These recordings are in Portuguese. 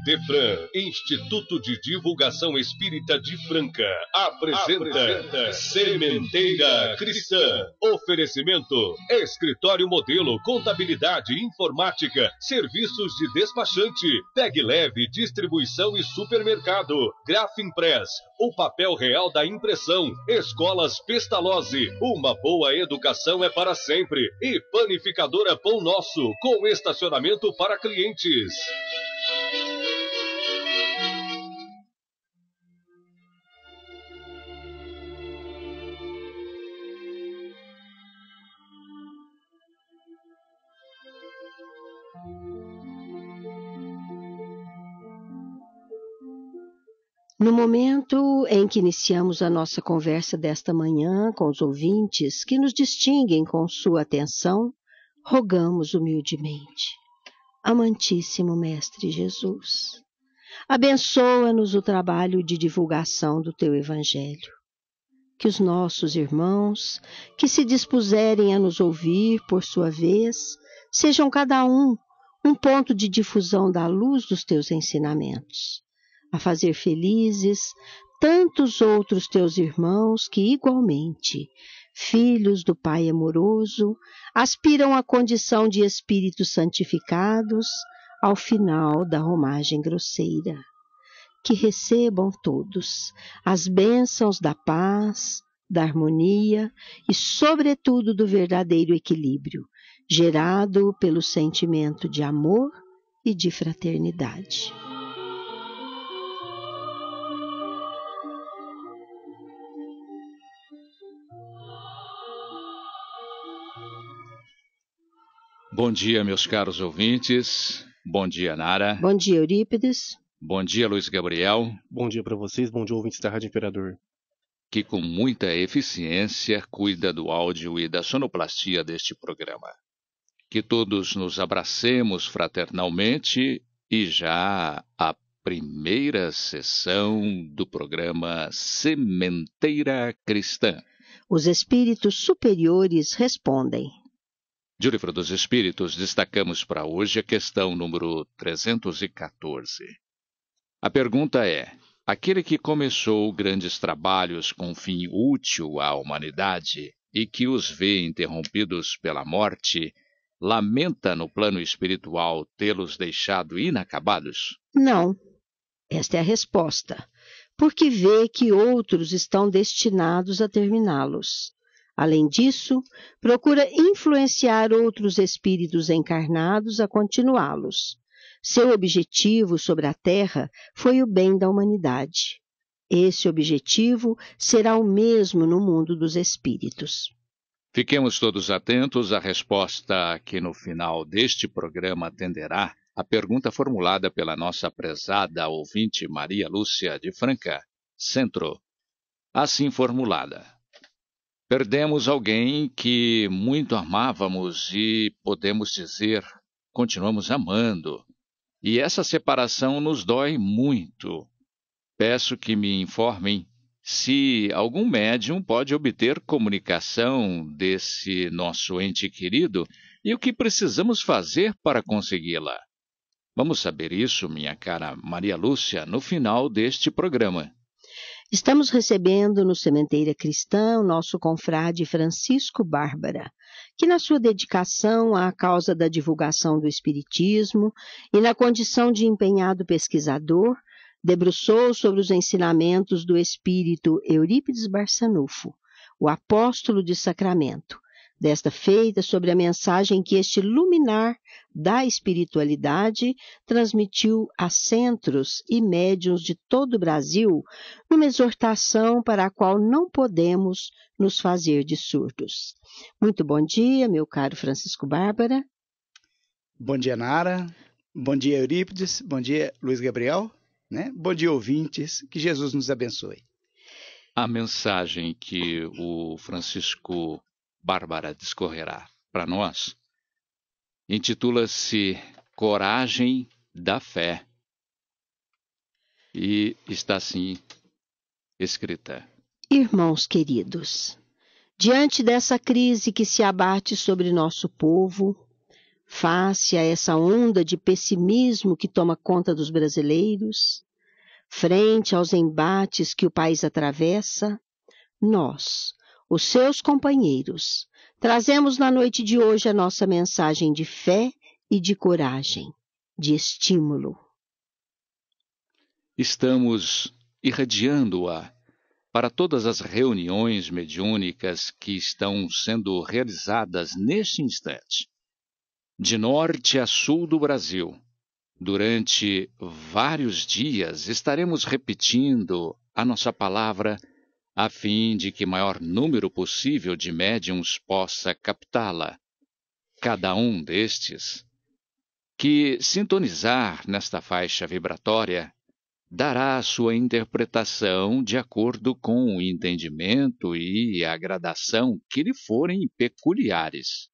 IDEFRAN, Instituto de Divulgação Espírita de Franca, apresenta Sementeira Cristã. Oferecimento: Escritório Modelo, Contabilidade, Informática, Serviços de Despachante, Pegue Leve, Distribuição e Supermercado, Grafimpress, o papel real da impressão, Escolas Pestalozzi, uma boa educação é para sempre, e Panificadora Pão Nosso, com estacionamento para clientes. No momento em que iniciamos a nossa conversa desta manhã com os ouvintes que nos distinguem com sua atenção, rogamos humildemente: Amantíssimo Mestre Jesus, abençoa-nos o trabalho de divulgação do Teu Evangelho. Que os nossos irmãos, que se dispuserem a nos ouvir por sua vez, sejam cada um ponto de difusão da luz dos Teus ensinamentos, a fazer felizes tantos outros Teus irmãos que igualmente, filhos do Pai amoroso, aspiram à condição de espíritos santificados ao final da romagem grosseira. Que recebam todos as bênçãos da paz, da harmonia e, sobretudo, do verdadeiro equilíbrio, gerado pelo sentimento de amor e de fraternidade. Bom dia, meus caros ouvintes. Bom dia, Nara. Bom dia, Eurípides. Bom dia, Luiz Gabriel. Bom dia para vocês, bom dia, ouvintes da Rádio Imperador. Que com muita eficiência cuida do áudio e da sonoplastia deste programa. Que todos nos abracemos fraternalmente e já a primeira sessão do programa Sementeira Cristã. Os espíritos superiores respondem. De O Livro dos Espíritos, destacamos para hoje a questão número 314. A pergunta é: aquele que começou grandes trabalhos com fim útil à humanidade e que os vê interrompidos pela morte, lamenta no plano espiritual tê-los deixado inacabados? Não. Esta é a resposta. Porque vê que outros estão destinados a terminá-los. Além disso, procura influenciar outros espíritos encarnados a continuá-los. Seu objetivo sobre a Terra foi o bem da humanidade. Esse objetivo será o mesmo no mundo dos espíritos. Fiquemos todos atentos à resposta que no final deste programa atenderá a pergunta formulada pela nossa prezada ouvinte Maria Lúcia de Franca, Centro. Assim formulada: perdemos alguém que muito amávamos e, podemos dizer, continuamos amando. E essa separação nos dói muito. Peço que me informem se algum médium pode obter comunicação desse nosso ente querido e o que precisamos fazer para consegui-la. Vamos saber isso, minha cara Maria Lúcia, no final deste programa. Estamos recebendo no Sementeira Cristã o nosso confrade Francisco Bárbara, que na sua dedicação à causa da divulgação do Espiritismo e na condição de empenhado pesquisador, debruçou sobre os ensinamentos do espírito Eurípides Barçanufo, o apóstolo de Sacramento, desta feita sobre a mensagem que este luminar da espiritualidade transmitiu a centros e médiuns de todo o Brasil, numa exortação para a qual não podemos nos fazer de surdos. Muito bom dia, meu caro Francisco Bárbara. Bom dia, Nara. Bom dia, Eurípides. Bom dia, Luiz Gabriel. Bom dia, ouvintes. Que Jesus nos abençoe. A mensagem que o Francisco Bárbara discorrerá para nós intitula-se Coragem da Fé e está assim escrita: Irmãos queridos, diante dessa crise que se abate sobre nosso povo, face a essa onda de pessimismo que toma conta dos brasileiros, frente aos embates que o país atravessa, nós, os seus companheiros, trazemos na noite de hoje a nossa mensagem de fé e de coragem, de estímulo. Estamos irradiando-a para todas as reuniões mediúnicas que estão sendo realizadas neste instante, de norte a sul do Brasil. Durante vários dias estaremos repetindo a nossa palavra a fim de que maior número possível de médiuns possa captá-la. Cada um destes que sintonizar nesta faixa vibratória dará a sua interpretação de acordo com o entendimento e a gradação que lhe forem peculiares.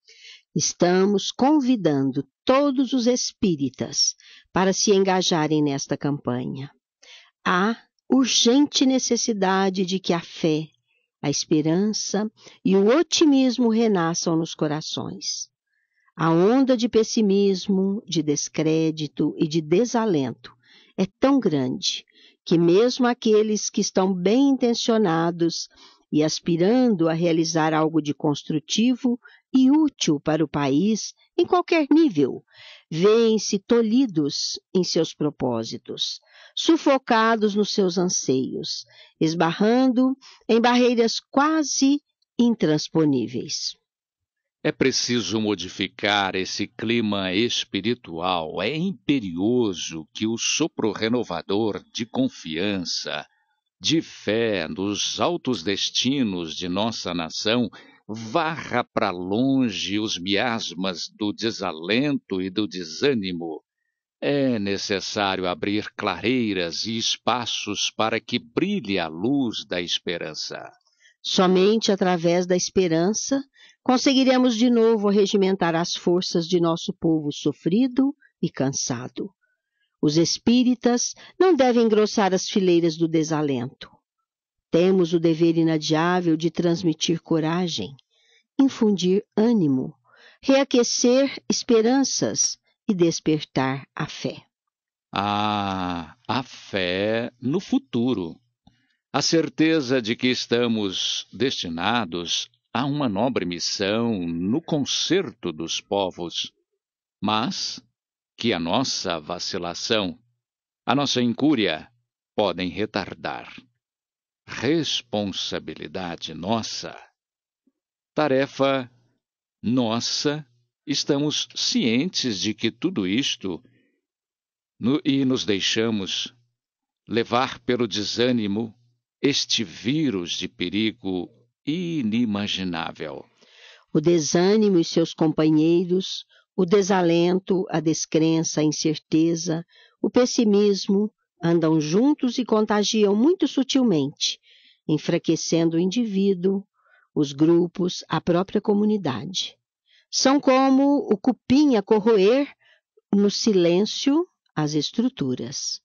Estamos convidando todos os espíritas para se engajarem nesta campanha. Há urgente necessidade de que a fé, a esperança e o otimismo renasçam nos corações. A onda de pessimismo, de descrédito e de desalento é tão grande que mesmo aqueles que estão bem intencionados e aspirando a realizar algo de construtivo e útil para o país, em qualquer nível, veem-se tolhidos em seus propósitos, sufocados nos seus anseios, esbarrando em barreiras quase intransponíveis. É preciso modificar esse clima espiritual. É imperioso que o sopro renovador de confiança, de fé nos altos destinos de nossa nação varra para longe os miasmas do desalento e do desânimo. É necessário abrir clareiras e espaços para que brilhe a luz da esperança. Somente através da esperança conseguiremos de novo regimentar as forças de nosso povo sofrido e cansado. Os espíritas não devem engrossar as fileiras do desalento. Temos o dever inadiável de transmitir coragem, infundir ânimo, reaquecer esperanças e despertar a fé. A fé no futuro. A certeza de que estamos destinados a uma nobre missão no concerto dos povos, mas que a nossa vacilação, a nossa incúria, podem retardar. Responsabilidade nossa. Tarefa nossa. Estamos cientes de que tudo isto e nos deixamos levar pelo desânimo, este vírus de perigo inimaginável. O desânimo e seus companheiros, o desalento, a descrença, a incerteza, o pessimismo andam juntos e contagiam muito sutilmente, enfraquecendo o indivíduo, os grupos, a própria comunidade. São como o cupim a corroer no silêncio as estruturas.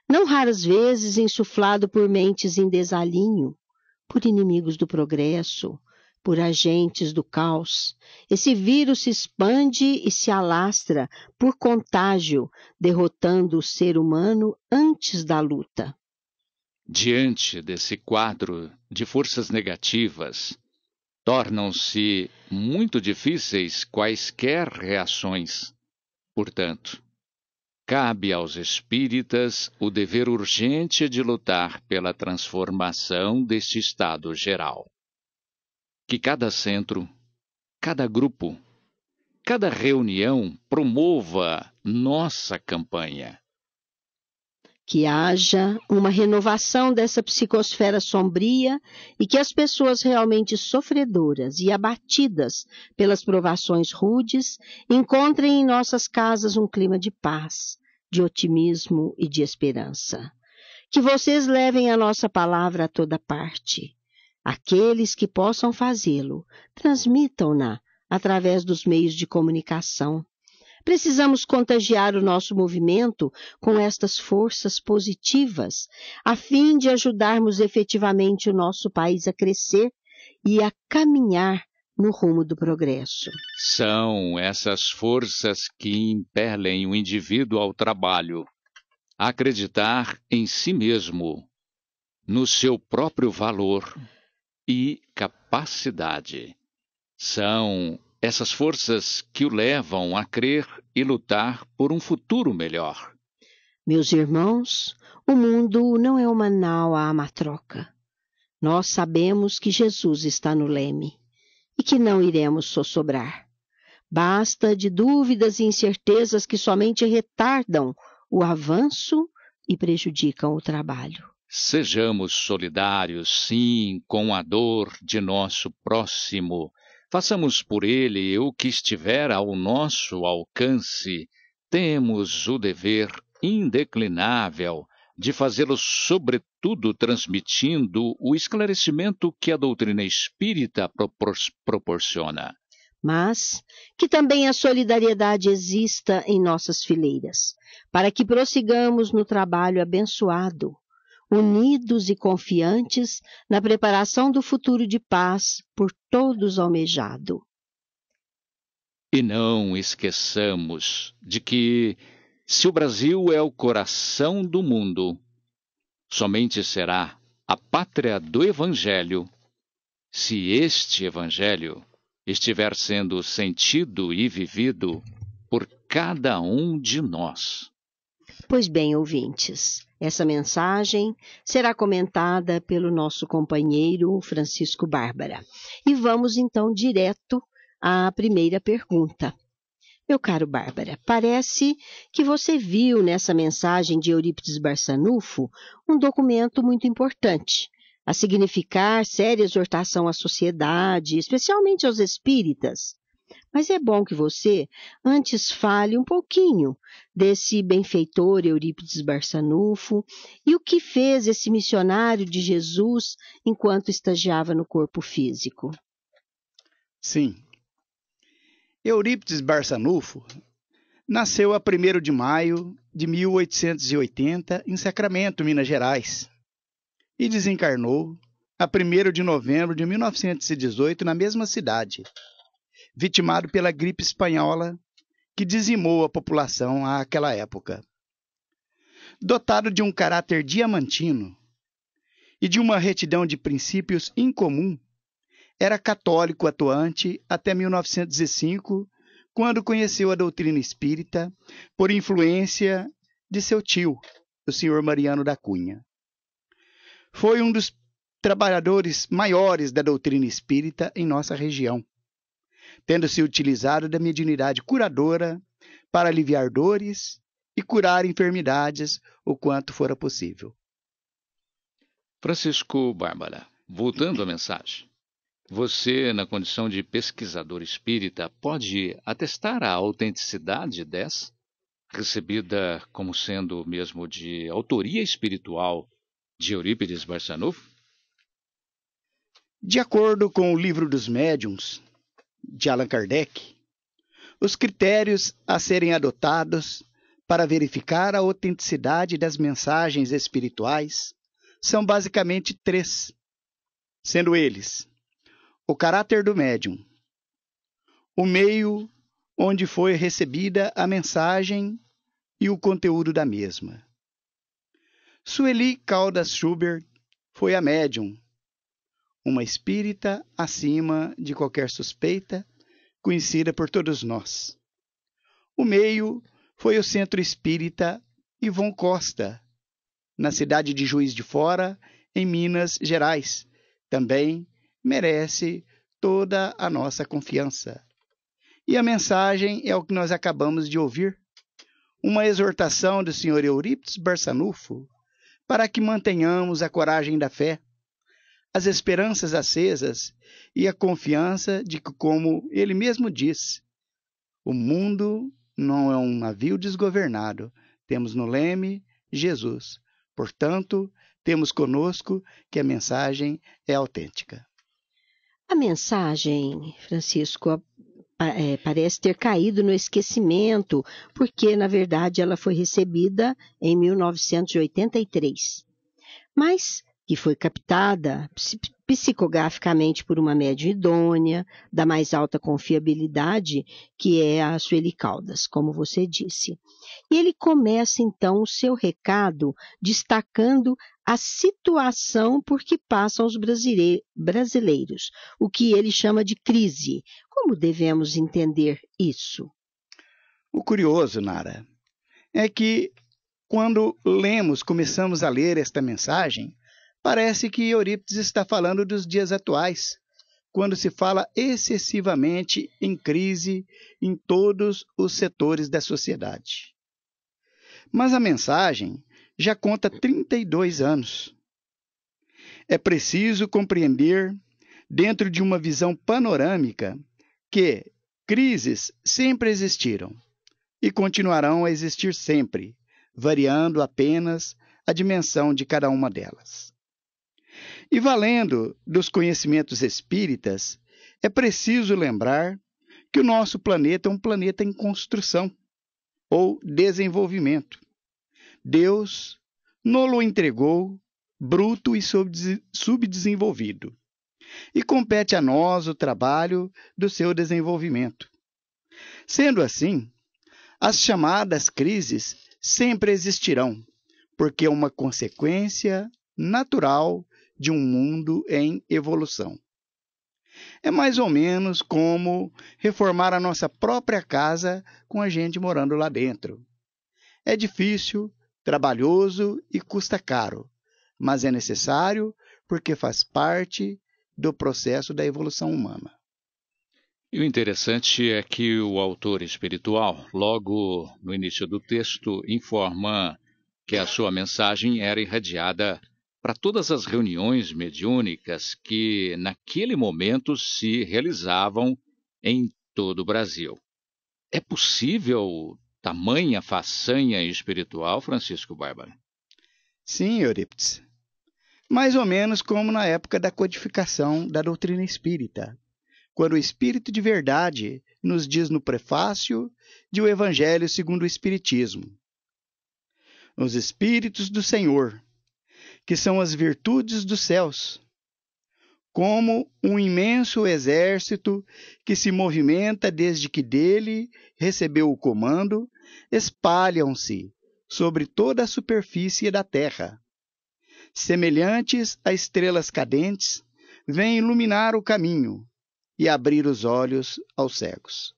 Não raras vezes insuflado por mentes em desalinho, por inimigos do progresso, por agentes do caos, esse vírus se expande e se alastra por contágio, derrotando o ser humano antes da luta. Diante desse quadro de forças negativas, tornam-se muito difíceis quaisquer reações. Portanto, cabe aos espíritas o dever urgente de lutar pela transformação deste estado geral. Que cada centro, cada grupo, cada reunião promova nossa campanha. Que haja uma renovação dessa psicosfera sombria e que as pessoas realmente sofredoras e abatidas pelas provações rudes encontrem em nossas casas um clima de paz, de otimismo e de esperança. Que vocês levem a nossa palavra a toda parte. Aqueles que possam fazê-lo, transmitam-na através dos meios de comunicação. Precisamos contagiar o nosso movimento com estas forças positivas, a fim de ajudarmos efetivamente o nosso país a crescer e a caminhar no rumo do progresso. São essas forças que impelem o indivíduo ao trabalho, a acreditar em si mesmo, no seu próprio valor e capacidade. São essas forças que o levam a crer e lutar por um futuro melhor. Meus irmãos, o mundo não é uma nau à matroca. Nós sabemos que Jesus está no leme e que não iremos sossobrar. Basta de dúvidas e incertezas que somente retardam o avanço e prejudicam o trabalho. Sejamos solidários, sim, com a dor de nosso próximo. Façamos por ele o que estiver ao nosso alcance. Temos o dever indeclinável de fazê-lo, sobretudo, transmitindo o esclarecimento que a doutrina espírita proporciona. Mas que também a solidariedade exista em nossas fileiras, para que prossigamos no trabalho abençoado, unidos e confiantes na preparação do futuro de paz por todos almejado. E não esqueçamos de que, se o Brasil é o coração do mundo, somente será a pátria do Evangelho se este Evangelho estiver sendo sentido e vivido por cada um de nós. Pois bem, ouvintes, essa mensagem será comentada pelo nosso companheiro Francisco Bárbara. E vamos então direto à primeira pergunta. Meu caro Bárbara, parece que você viu nessa mensagem de Eurípides Barçanufo um documento muito importante, a significar séria exortação à sociedade, especialmente aos espíritas. Mas é bom que você antes fale um pouquinho desse benfeitor Eurípides Barçanufo e o que fez esse missionário de Jesus enquanto estagiava no corpo físico. Sim. Eurípides Barçanufo nasceu a 1º de maio de 1880 em Sacramento, Minas Gerais, e desencarnou a 1º de novembro de 1918 na mesma cidade, vitimado pela gripe espanhola que dizimou a população àquela época. Dotado de um caráter diamantino e de uma retidão de princípios incomum, era católico atuante até 1905, quando conheceu a doutrina espírita por influência de seu tio, o senhor Mariano da Cunha. Foi um dos trabalhadores maiores da doutrina espírita em nossa região, tendo se utilizado da mediunidade curadora para aliviar dores e curar enfermidades o quanto fora possível. Francisco Bárbara, voltando à mensagem. Você, na condição de pesquisador espírita, pode atestar a autenticidade dessa, recebida como sendo mesmo de autoria espiritual de Eurípides Barçanufo? De acordo com o Livro dos Médiuns, de Allan Kardec, os critérios a serem adotados para verificar a autenticidade das mensagens espirituais são basicamente 3, sendo eles: o caráter do médium, o meio onde foi recebida a mensagem e o conteúdo da mesma. Sueli Caldas Schubert foi a médium, uma espírita acima de qualquer suspeita, conhecida por todos nós. O meio foi o Centro Espírita Ivon Costa, na cidade de Juiz de Fora, em Minas Gerais. Também merece toda a nossa confiança. E a mensagem é o que nós acabamos de ouvir, uma exortação do senhor Eurípides Barçanufo para que mantenhamos a coragem da fé, as esperanças acesas e a confiança de que, como ele mesmo diz, o mundo não é um navio desgovernado, temos no leme Jesus. Portanto, temos conosco que a mensagem é autêntica. A mensagem, Francisco, parece ter caído no esquecimento, porque, na verdade, ela foi recebida em 1983. Mas que foi captada psicograficamente por uma médium idônea, da mais alta confiabilidade, que é a Sueli Caldas, como você disse. E ele começa, então, o seu recado destacando a situação por que passam os brasileiros, o que ele chama de crise. Como devemos entender isso? O curioso, Nara, é que quando começamos a ler esta mensagem, parece que Eurípides está falando dos dias atuais, quando se fala excessivamente em crise em todos os setores da sociedade. Mas a mensagem já conta 32 anos. É preciso compreender, dentro de uma visão panorâmica, que crises sempre existiram e continuarão a existir sempre, variando apenas a dimensão de cada uma delas. E valendo dos conhecimentos espíritas, é preciso lembrar que o nosso planeta é um planeta em construção ou desenvolvimento. Deus nos-lo entregou bruto e subdesenvolvido, e compete a nós o trabalho do seu desenvolvimento. Sendo assim, as chamadas crises sempre existirão, porque é uma consequência natural de um mundo em evolução. É mais ou menos como reformar a nossa própria casa com a gente morando lá dentro. É difícil, trabalhoso e custa caro, mas é necessário porque faz parte do processo da evolução humana. E o interessante é que o autor espiritual, logo no início do texto, informa que a sua mensagem era irradiada para todas as reuniões mediúnicas que, naquele momento, se realizavam em todo o Brasil. É possível tamanha façanha espiritual, Francisco Bárbara? Sim, Eurípides. Mais ou menos como na época da codificação da doutrina espírita, quando o Espírito de Verdade nos diz no prefácio de O Evangelho segundo o Espiritismo: os Espíritos do Senhor, que são as virtudes dos céus, como um imenso exército que se movimenta desde que dele recebeu o comando, espalham-se sobre toda a superfície da terra. Semelhantes a estrelas cadentes, vêm iluminar o caminho e abrir os olhos aos cegos.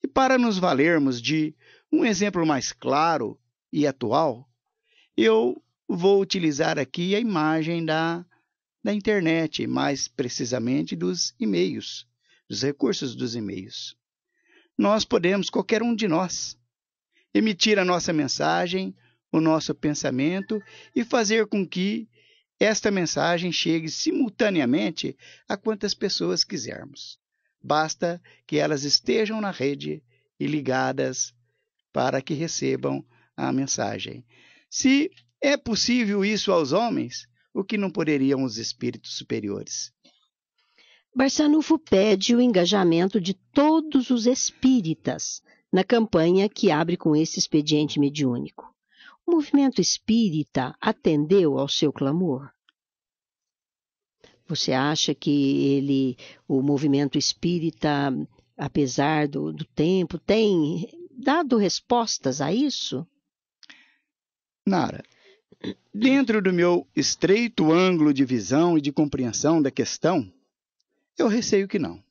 E para nos valermos de um exemplo mais claro e atual, eu vou utilizar aqui a imagem da internet, mais precisamente dos e-mails, dos recursos dos e-mails. Nós podemos, qualquer um de nós, emitir a nossa mensagem, o nosso pensamento e fazer com que esta mensagem chegue simultaneamente a quantas pessoas quisermos. Basta que elas estejam na rede e ligadas para que recebam a mensagem. Se é possível isso aos homens, o que não poderiam os espíritos superiores? Barçanufo pede o engajamento de todos os espíritas na campanha que abre com esse expediente mediúnico. O movimento espírita atendeu ao seu clamor? Você acha que o movimento espírita, apesar do tempo, tem dado respostas a isso? Nara, dentro do meu estreito ângulo de visão e de compreensão da questão, eu receio que não.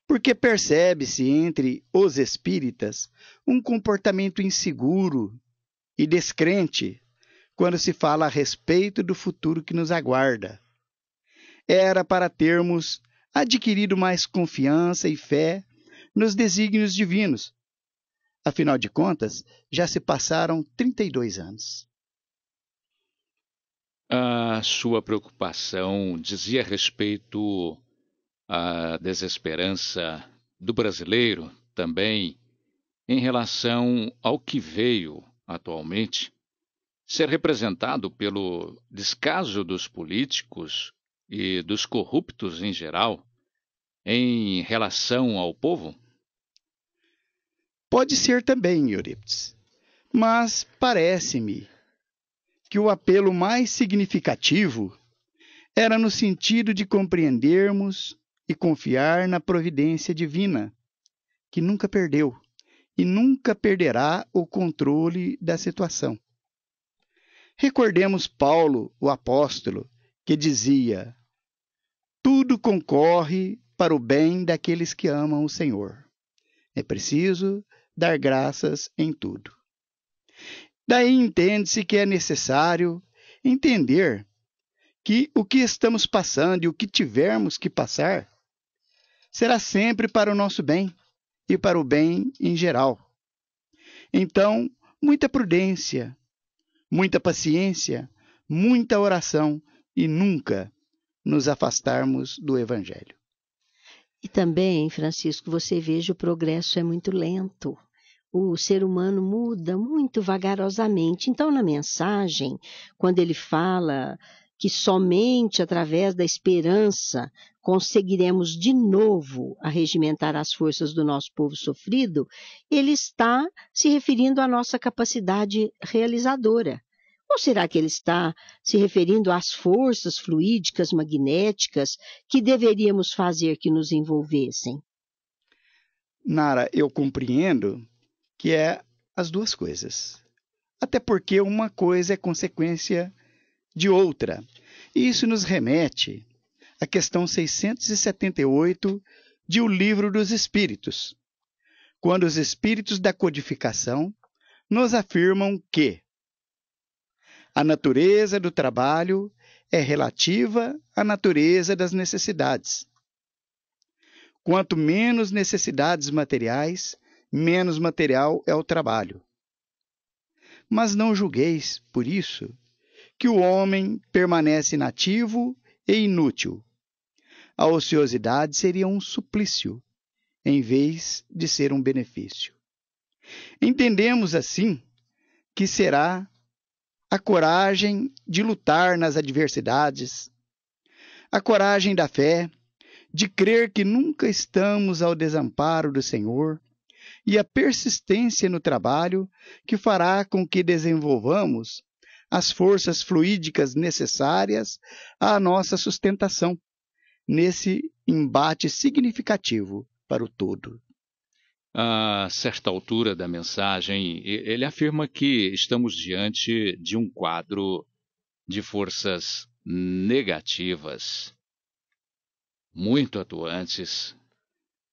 Porque percebe-se entre os espíritas um comportamento inseguro e descrente quando se fala a respeito do futuro que nos aguarda. Era para termos adquirido mais confiança e fé nos desígnios divinos. Afinal de contas, já se passaram 32 anos. A sua preocupação dizia respeito à desesperança do brasileiro também em relação ao que veio atualmente ser representado pelo descaso dos políticos e dos corruptos em geral em relação ao povo? Pode ser também, Eurípides, mas parece-me que o apelo mais significativo era no sentido de compreendermos e confiar na providência divina, que nunca perdeu e nunca perderá o controle da situação. Recordemos Paulo, o apóstolo, que dizia: tudo concorre para o bem daqueles que amam o Senhor. É preciso dar graças em tudo. Daí entende-se que é necessário entender que o que estamos passando e o que tivermos que passar será sempre para o nosso bem e para o bem em geral. Então, muita prudência, muita paciência, muita oração e nunca nos afastarmos do Evangelho. E também, Francisco, você veja, o progresso é muito lento. O ser humano muda muito vagarosamente. Então, na mensagem, quando ele fala que somente através da esperança conseguiremos de novo arregimentar as forças do nosso povo sofrido, ele está se referindo à nossa capacidade realizadora. Ou será que ele está se referindo às forças fluídicas, magnéticas, que deveríamos fazer que nos envolvessem? Nara, eu compreendo que é as duas coisas. Até porque uma coisa é consequência de outra. E isso nos remete à questão 678 de O Livro dos Espíritos, quando os espíritos da codificação nos afirmam que a natureza do trabalho é relativa à natureza das necessidades. Quanto menos necessidades materiais, menos material é o trabalho. Mas não julgueis, por isso, que o homem permanece inativo e inútil. A ociosidade seria um suplício, em vez de ser um benefício. Entendemos, assim, que será a coragem de lutar nas adversidades, a coragem da fé, de crer que nunca estamos ao desamparo do Senhor, e a persistência no trabalho que fará com que desenvolvamos as forças fluídicas necessárias à nossa sustentação, nesse embate significativo para o todo. A certa altura da mensagem, ele afirma que estamos diante de um quadro de forças negativas, muito atuantes,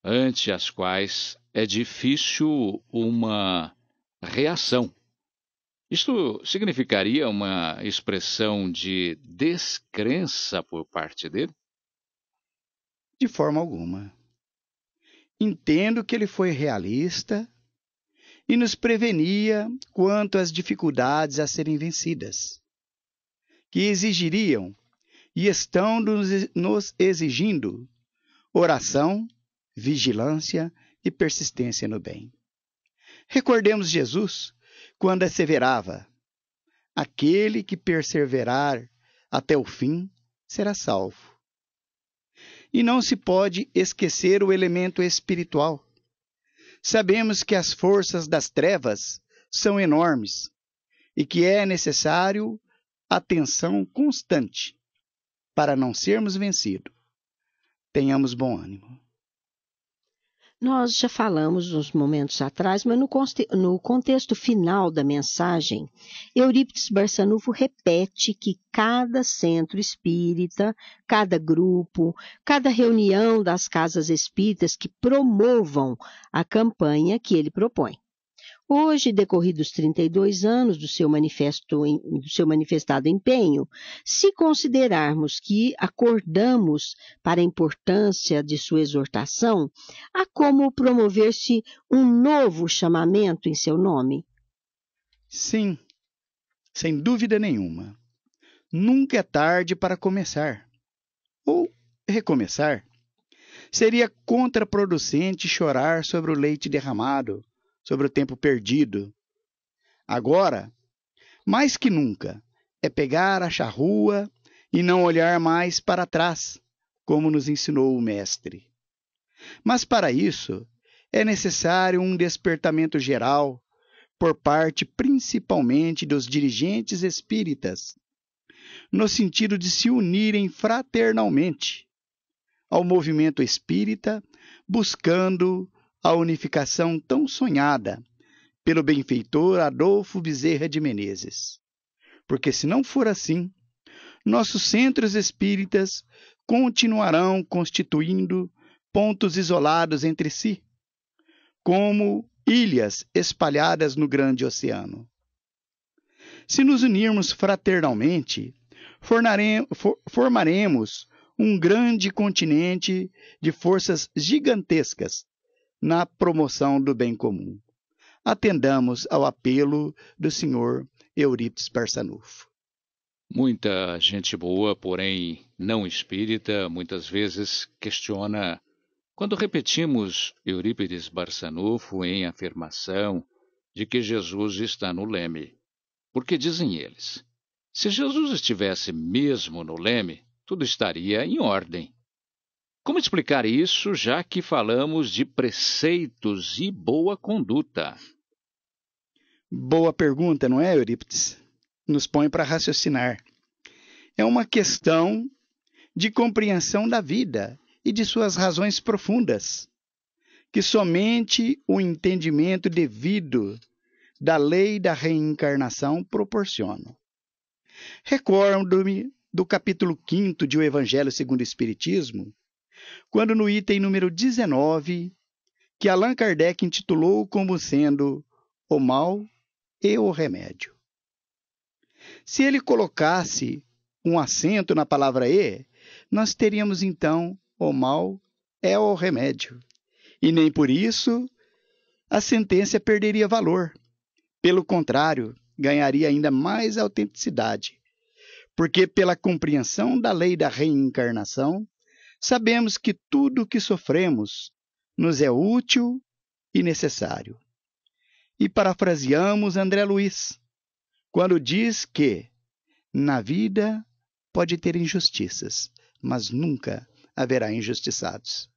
ante as quais é difícil uma reação. Isto significaria uma expressão de descrença por parte dele? De forma alguma. Entendo que ele foi realista e nos prevenia quanto às dificuldades a serem vencidas, que exigiriam e estão nos exigindo oração, vigilância e persistência no bem. Recordemos Jesus quando asseverava: aquele que perseverar até o fim será salvo. E não se pode esquecer o elemento espiritual. Sabemos que as forças das trevas são enormes e que é necessário atenção constante para não sermos vencidos. Tenhamos bom ânimo. Nós já falamos uns momentos atrás, mas no contexto final da mensagem, Eurípides Barçanufo repete que cada centro espírita, cada grupo, cada reunião das casas espíritas que promovam a campanha que ele propõe. Hoje, decorridos 32 anos do seu manifestado empenho, se considerarmos que acordamos para a importância de sua exortação, há como promover-se um novo chamamento em seu nome? Sim, sem dúvida nenhuma. Nunca é tarde para começar. Ou recomeçar. Seria contraproducente chorar sobre o leite derramado, sobre o tempo perdido. Agora, mais que nunca, é pegar a charrua e não olhar mais para trás, como nos ensinou o Mestre. Mas para isso, é necessário um despertamento geral, por parte principalmente dos dirigentes espíritas, no sentido de se unirem fraternalmente ao movimento espírita, buscando a unificação tão sonhada pelo benfeitor Adolfo Bezerra de Menezes. Porque se não for assim, nossos centros espíritas continuarão constituindo pontos isolados entre si, como ilhas espalhadas no grande oceano. Se nos unirmos fraternalmente, formaremos um grande continente de forças gigantescas na promoção do bem comum. Atendamos ao apelo do Sr. Eurípides Barçanufo. Muita gente boa, porém não espírita, muitas vezes questiona quando repetimos Eurípides Barçanufo em afirmação de que Jesus está no leme. Porque dizem eles, se Jesus estivesse mesmo no leme, tudo estaria em ordem. Como explicar isso, já que falamos de preceitos e boa conduta? Boa pergunta, não é, Eurípides? Nos põe para raciocinar. É uma questão de compreensão da vida e de suas razões profundas, que somente o entendimento devido da lei da reencarnação proporciona. Recordo-me do capítulo 5º de O Evangelho segundo o Espiritismo, quando no item número 19, que Allan Kardec intitulou como sendo o mal e o remédio. Se ele colocasse um acento na palavra e, nós teríamos então o mal é o remédio. E nem por isso a sentença perderia valor. Pelo contrário, ganharia ainda mais autenticidade. Porque pela compreensão da lei da reencarnação, sabemos que tudo o que sofremos nos é útil e necessário. E parafraseamos André Luiz, quando diz que na vida pode ter injustiças, mas nunca haverá injustiçados.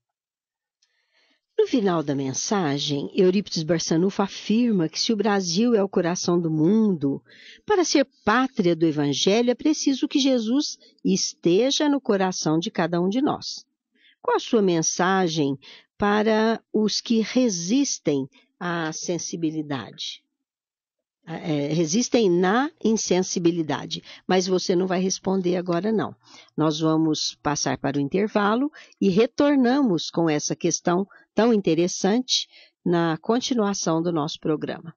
No final da mensagem, Eurípides Barçanufo afirma que se o Brasil é o coração do mundo, para ser pátria do Evangelho é preciso que Jesus esteja no coração de cada um de nós. Qual a sua mensagem para os que resistem à sensibilidade? Resistem na insensibilidade, mas você não vai responder agora não. Nós vamos passar para o intervalo e retornamos com essa questão tão interessante na continuação do nosso programa.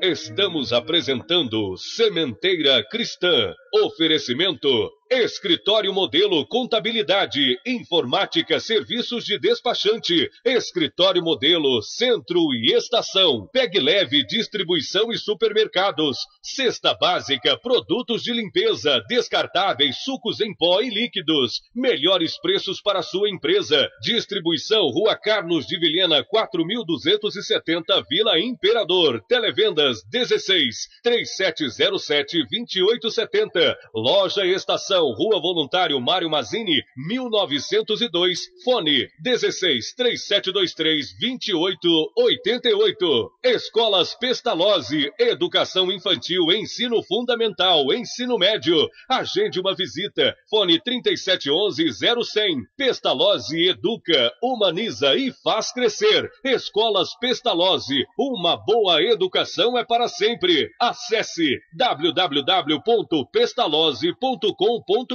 Estamos apresentando Sementeira Cristã. Oferecimento: Escritório Modelo Contabilidade, Informática, Serviços de Despachante, Escritório Modelo Centro e Estação, Pegue Leve Distribuição e Supermercados, Cesta Básica, Produtos de Limpeza, Descartáveis, Sucos em Pó e Líquidos, melhores preços para sua empresa, Distribuição Rua Carlos de Vilhena 4270 Vila Imperador, Televendas 16 3707 2870, Loja Estação, Rua Voluntário Mário Mazzini, 1902, fone 16 3723 2888. Escolas Pestalozzi, Educação Infantil, Ensino Fundamental, Ensino Médio. Agende uma visita, fone 3711-0100. Pestalozzi educa, humaniza e faz crescer. Escolas Pestalozzi, uma boa educação é para sempre. Acesse www.pestalozzi.com.br.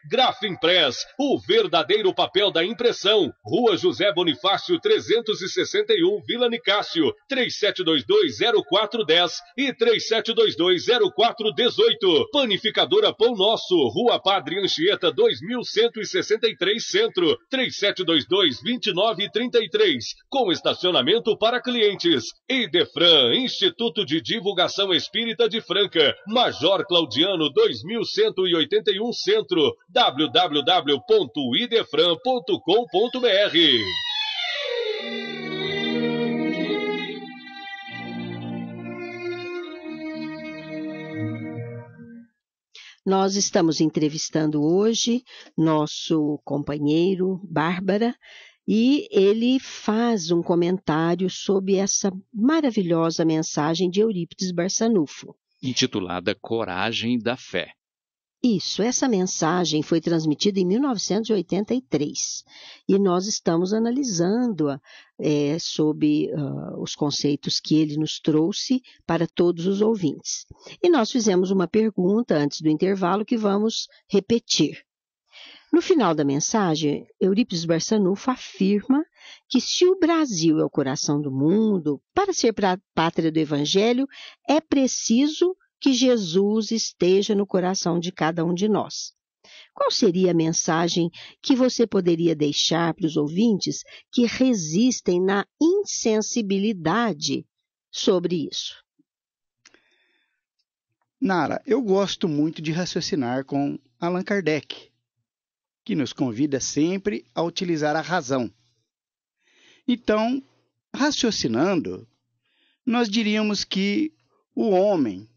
Grafimpress, o verdadeiro papel da impressão. Rua José Bonifácio 361, Vila Nicásio, 3722-0410 e 3722-0418. Panificadora Pão Nosso, Rua Padre Anchieta 2163 Centro, 3722-2933, com estacionamento para clientes. Idefran, Instituto de Divulgação Espírita de Franca, Major Claudiano 2181 Centro, www.idefran.com.br. Nós estamos entrevistando hoje nosso companheiro, Bárbara, e ele faz um comentário sobre essa maravilhosa mensagem de Eurípides Barçanufo. Intitulada Coragem da Fé. Isso, essa mensagem foi transmitida em 1983 e nós estamos analisando-a sob os conceitos que ele nos trouxe para todos os ouvintes. E nós fizemos uma pergunta antes do intervalo que vamos repetir. No final da mensagem, Eurípides Barçanufo afirma que se o Brasil é o coração do mundo, para ser pátria do Evangelho, é preciso que Jesus esteja no coração de cada um de nós. Qual seria a mensagem que você poderia deixar para os ouvintes que resistem na insensibilidade sobre isso? Nara, eu gosto muito de raciocinar com Allan Kardec, que nos convida sempre a utilizar a razão. Então, raciocinando, nós diríamos que o homem,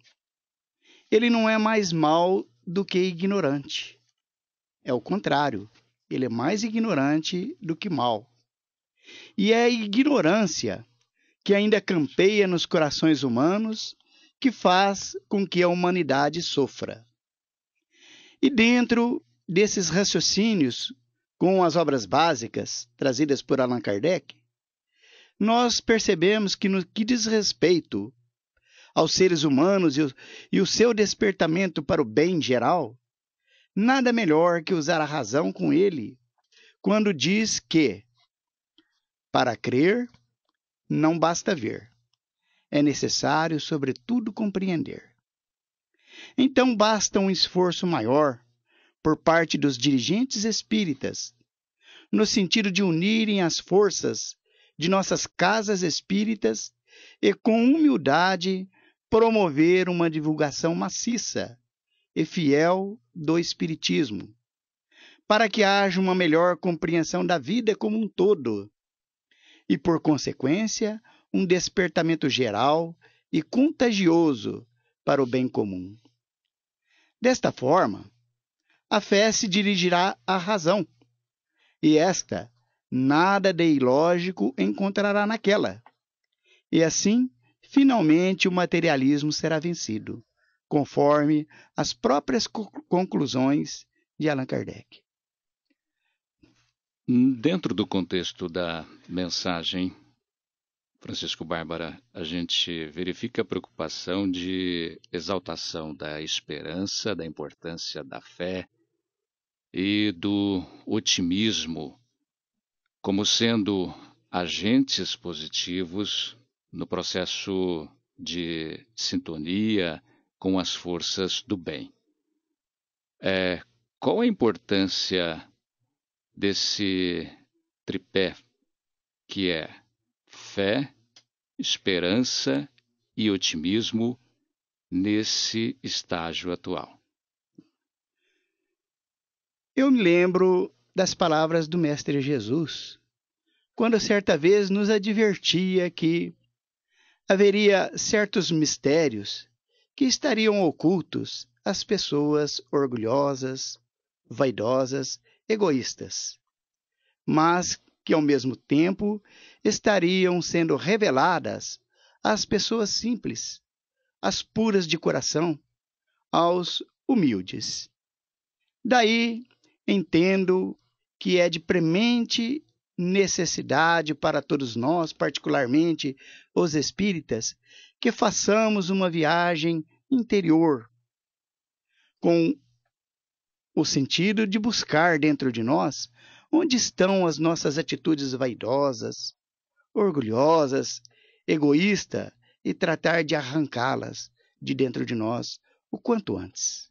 ele não é mais mau do que ignorante. É o contrário, ele é mais ignorante do que mau. E é a ignorância que ainda campeia nos corações humanos que faz com que a humanidade sofra. E dentro desses raciocínios, com as obras básicas trazidas por Allan Kardec, nós percebemos que no que diz respeito aos seres humanos e o seu despertamento para o bem geral, nada melhor que usar a razão com ele, quando diz que, para crer, não basta ver, é necessário, sobretudo, compreender. Então basta um esforço maior por parte dos dirigentes espíritas, no sentido de unirem as forças de nossas casas espíritas e, com humildade, promover uma divulgação maciça e fiel do Espiritismo, para que haja uma melhor compreensão da vida como um todo e, por consequência, um despertamento geral e contagioso para o bem comum. Desta forma, a fé se dirigirá à razão, e esta nada de ilógico encontrará naquela. E assim, finalmente, o materialismo será vencido, conforme as próprias conclusões de Allan Kardec. Dentro do contexto da mensagem, Francisco Bárbara, a gente verifica a preocupação de exaltação da esperança, da importância da fé e do otimismo como sendo agentes positivos no processo de sintonia com as forças do bem. Qual a importância desse tripé que é fé, esperança e otimismo nesse estágio atual? Eu me lembro das palavras do Mestre Jesus, quando certa vez nos advertia que haveria certos mistérios que estariam ocultos às pessoas orgulhosas, vaidosas, egoístas, mas que ao mesmo tempo estariam sendo reveladas às pessoas simples, às puras de coração, aos humildes. Daí entendo que é de premente necessidade para todos nós, particularmente os espíritas, que façamos uma viagem interior, com o sentido de buscar dentro de nós onde estão as nossas atitudes vaidosas, orgulhosas, egoístas, e tratar de arrancá-las de dentro de nós o quanto antes.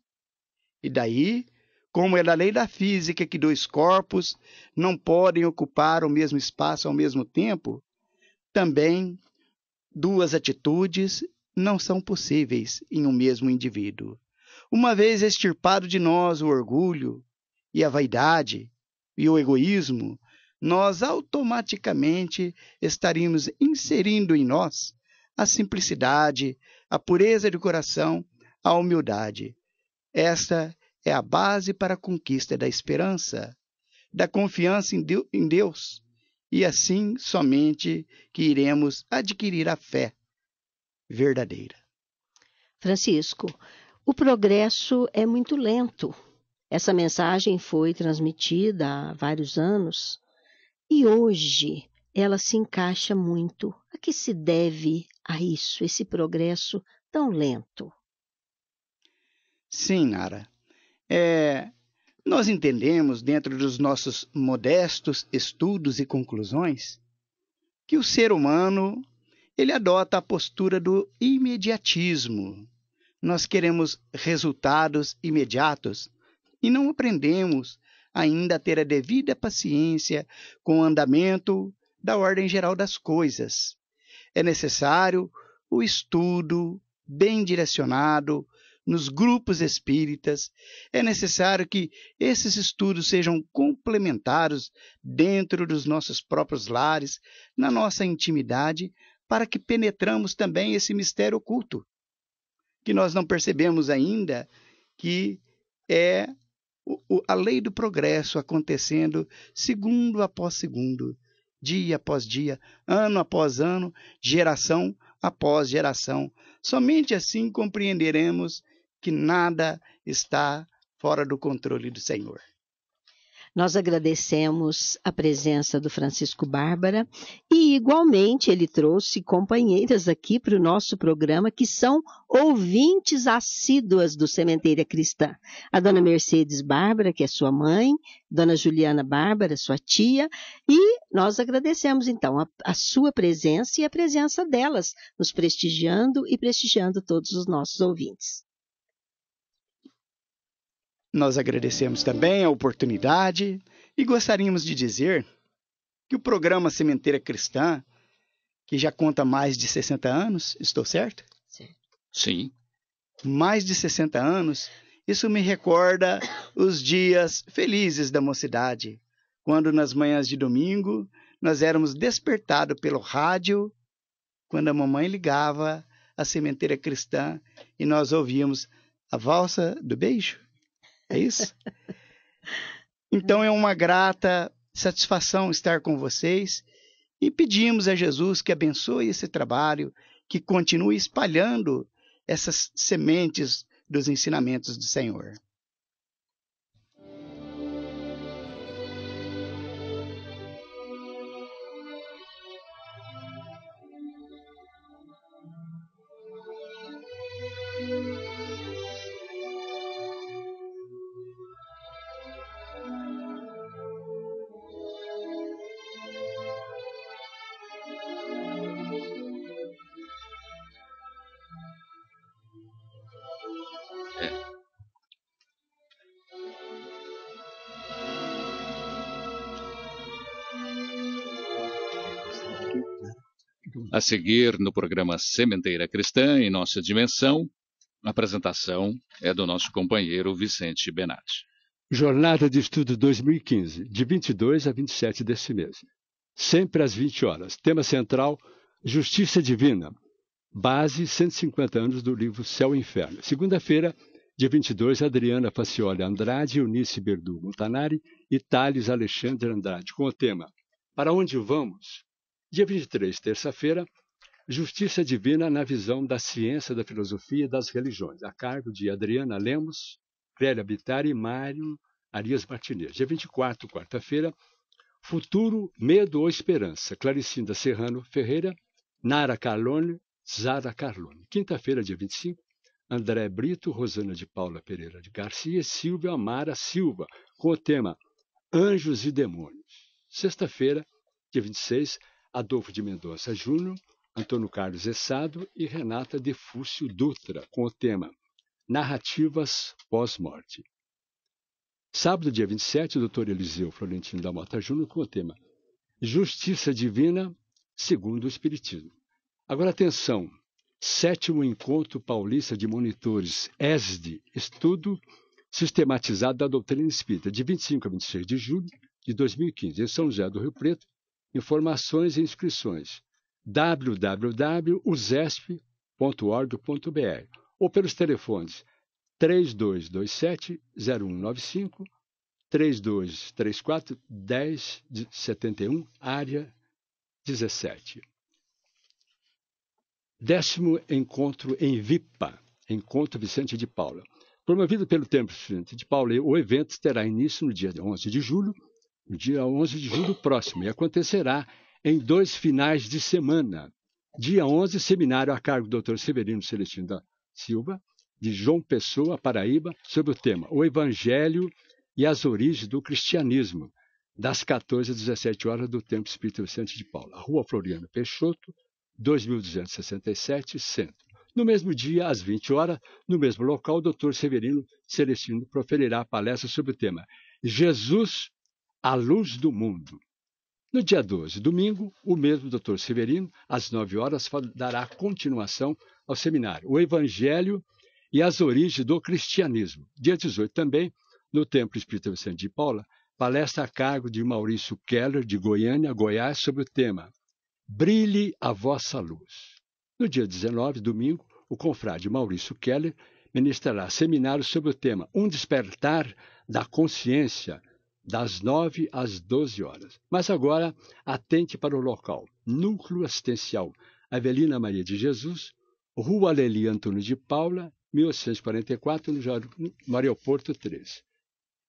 E daí, como é da lei da física que dois corpos não podem ocupar o mesmo espaço ao mesmo tempo, também duas atitudes não são possíveis em um mesmo indivíduo. Uma vez extirpado de nós o orgulho e a vaidade e o egoísmo, nós automaticamente estaríamos inserindo em nós a simplicidade, a pureza de coração, a humildade. Esta é a base para a conquista da esperança, da confiança em Deus, e assim somente que iremos adquirir a fé verdadeira. Francisco, o progresso é muito lento. Essa mensagem foi transmitida há vários anos e hoje ela se encaixa muito. A que se deve a isso, esse progresso tão lento? Sim, Nara. Nós entendemos, dentro dos nossos modestos estudos e conclusões, que o ser humano ele adota a postura do imediatismo. Nós queremos resultados imediatos e não aprendemos ainda a ter a devida paciência com o andamento da ordem geral das coisas. É necessário o estudo bem direcionado nos grupos espíritas. É necessário que esses estudos sejam complementados dentro dos nossos próprios lares, na nossa intimidade, para que penetramos também esse mistério oculto, que nós não percebemos ainda, que é a lei do progresso acontecendo segundo após segundo, dia após dia, ano após ano, geração após geração. Somente assim compreenderemos que nada está fora do controle do Senhor. Nós agradecemos a presença do Francisco Bárbara e, igualmente, ele trouxe companheiras aqui para o nosso programa que são ouvintes assíduas do Sementeira Cristã. A dona Mercedes Bárbara, que é sua mãe, dona Juliana Bárbara, sua tia, e nós agradecemos, então, a sua presença e a presença delas, nos prestigiando e prestigiando todos os nossos ouvintes. Nós agradecemos também a oportunidade e gostaríamos de dizer que o programa Sementeira Cristã, que já conta mais de 60 anos, estou certo? Sim. Mais de 60 anos, isso me recorda os dias felizes da mocidade, quando nas manhãs de domingo nós éramos despertados pelo rádio, quando a mamãe ligava a Sementeira Cristã e nós ouvíamos a valsa do beijo. É isso? Então é uma grata satisfação estar com vocês e pedimos a Jesus que abençoe esse trabalho, que continue espalhando essas sementes dos ensinamentos do Senhor. A seguir, no programa Sementeira Cristã, em nossa dimensão, a apresentação é do nosso companheiro Vicente Benatti. Jornada de Estudo 2015, de 22 a 27 deste mês. Sempre às 20 horas. Tema central, Justiça Divina. Base, 150 anos do livro Céu e Inferno. Segunda-feira, dia 22, Adriana Facioli Andrade, Eunice Berdu Montanari e Thales Alexandre Andrade, com o tema Para onde vamos? Dia 23, terça-feira, Justiça Divina na visão da ciência, da filosofia e das religiões, a cargo de Adriana Lemos, Clélia Bittar e Mário Arias Martinez. Dia 24, quarta-feira, Futuro, Medo ou Esperança, Claricinda Serrano Ferreira, Nara Carlone, Zara Carlone. Quinta-feira, dia 25, André Brito, Rosana de Paula Pereira de Garcia e Silvia Amara Silva, com o tema Anjos e Demônios. Sexta-feira, dia 26, Adolfo de Mendonça Júnior, Antônio Carlos Essado e Renata Defúcio Dutra, com o tema Narrativas Pós-Morte. Sábado, dia 27, Dr. Eliseu Florentino da Mota Júnior, com o tema Justiça Divina segundo o Espiritismo. Agora, atenção, 7º Encontro Paulista de Monitores, ESD, Estudo Sistematizado da Doutrina Espírita, de 25 a 26 de julho de 2015, em São José do Rio Preto. Informações e inscrições www.usesp.org.br ou pelos telefones 3227-0195, 3234-1071, área 17. 10º encontro em Vipa, Encontro Vicente de Paula. Promovido pelo Templo Vicente de Paula, o evento terá início no dia 11 de julho, próximo, e acontecerá em 2 finais de semana. Dia 11, seminário a cargo do Dr. Severino Celestino da Silva, de João Pessoa, Paraíba, sobre o tema O Evangelho e as Origens do Cristianismo, das 14 às 17 horas, do Templo Espírita Vicente de Paula, Rua Floriano Peixoto, 2267, Centro. No mesmo dia, às 20 horas, no mesmo local, o Dr. Severino Celestino proferirá a palestra sobre o tema Jesus, a Luz do Mundo. No dia 12, domingo, o mesmo Dr. Severino, às 9 horas, dará continuação ao seminário O Evangelho e as Origens do Cristianismo. Dia 18 também, no Templo Espírita Vicente de Paula, palestra a cargo de Maurício Keller, de Goiânia, Goiás, sobre o tema Brilhe a Vossa Luz. No dia 19, domingo, o confrade Maurício Keller ministrará seminário sobre o tema Um Despertar da Consciência, das 9 às 12 horas. Mas agora, atente para o local. Núcleo Assistencial Avelina Maria de Jesus, Rua Leli Antônio de Paula, 1844, no Aeroporto 13.